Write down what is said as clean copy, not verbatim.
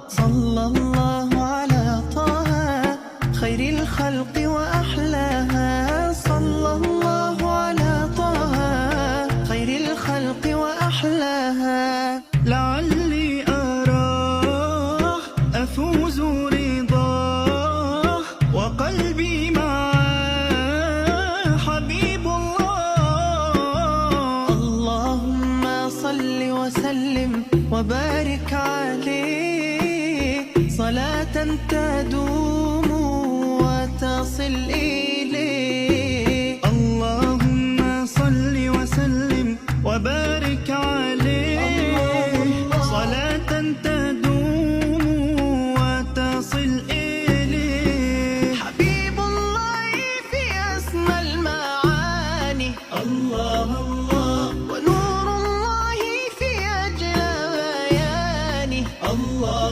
صلى الله على طه خير الخلق وأحلاها. صلى الله على طه خير الخلق وأحلاها. لعلي أراه أفوز رضاه وقلبي معاه حبيب الله. اللهم صل وسلم وبارك عليه صلاة تدوم وتصل إليه